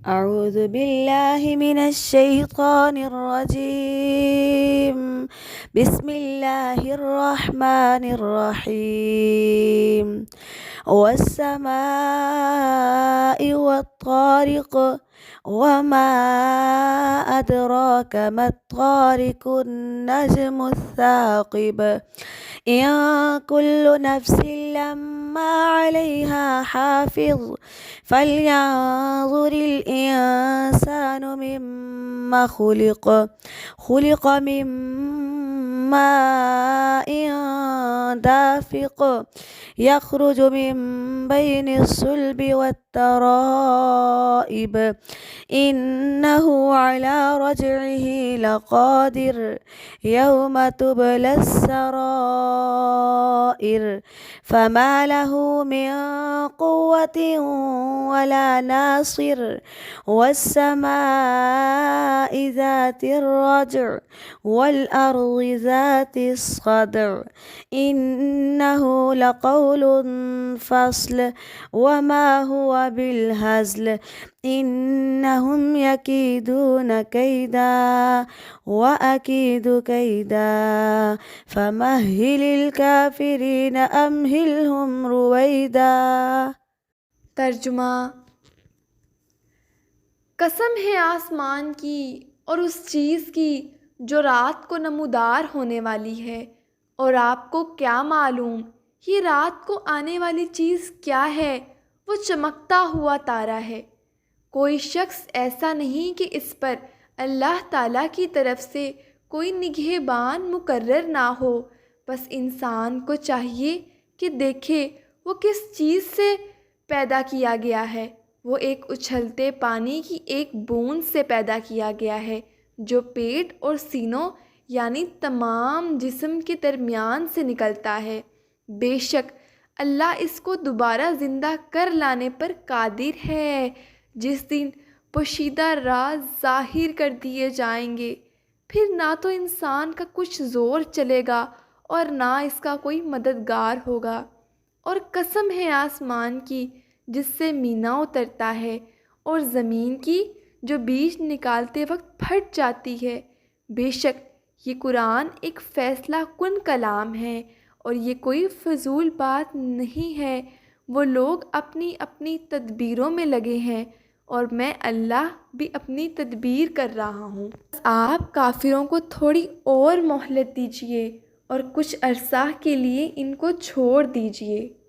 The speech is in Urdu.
أعوذ بالله من الشيطان الرجيم. بسم الله الرحمن الرحيم. والسماء والطارق وما أدراك ما الطارق النجم الثاقب إن كل نفس لما عليها حافظ فلينظر الإنسان مما خلق من ماء دافق يخرج من بين الصلب والترائب إنه على رجعه لقادر يوم تبلى السرائر فما له من قوة ولا ناصر والسماء ذات الرجع والأرض ذات الصدع إنه لقول فصل وما هو بالهزل إنهم يكيدون كيدا وأكيد كيدا فمهل الكافرين أمهلهم رويدا۔ ترجمہ: قسم ہے آسمان کی اور اس چیز کی جو رات کو نمودار ہونے والی ہے، اور آپ کو کیا معلوم یہ رات کو آنے والی چیز کیا ہے؟ وہ چمکتا ہوا تارا ہے۔ کوئی شخص ایسا نہیں کہ اس پر اللہ تعالیٰ کی طرف سے کوئی نگہبان مقرر نہ ہو، بس انسان کو چاہیے کہ دیکھے وہ کس چیز سے پیدا کیا گیا ہے۔ وہ ایک اچھلتے پانی کی ایک بوند سے پیدا کیا گیا ہے جو پیٹ اور سینوں یعنی تمام جسم کے درمیان سے نکلتا ہے۔ بے شک اللہ اس کو دوبارہ زندہ کر لانے پر قادر ہے، جس دن پوشیدہ راز ظاہر کر دیے جائیں گے، پھر نہ تو انسان کا کچھ زور چلے گا اور نہ اس کا کوئی مددگار ہوگا۔ اور قسم ہے آسمان کی جس سے مینا اترتا ہے، اور زمین کی جو بیج نکالتے وقت پھٹ جاتی ہے۔ بے شک یہ قرآن ایک فیصلہ کن کلام ہے اور یہ کوئی فضول بات نہیں ہے۔ وہ لوگ اپنی اپنی تدبیروں میں لگے ہیں اور میں اللہ بھی اپنی تدبیر کر رہا ہوں۔ آپ کافروں کو تھوڑی اور مہلت دیجیے اور کچھ عرصہ کے لیے ان کو چھوڑ دیجیے۔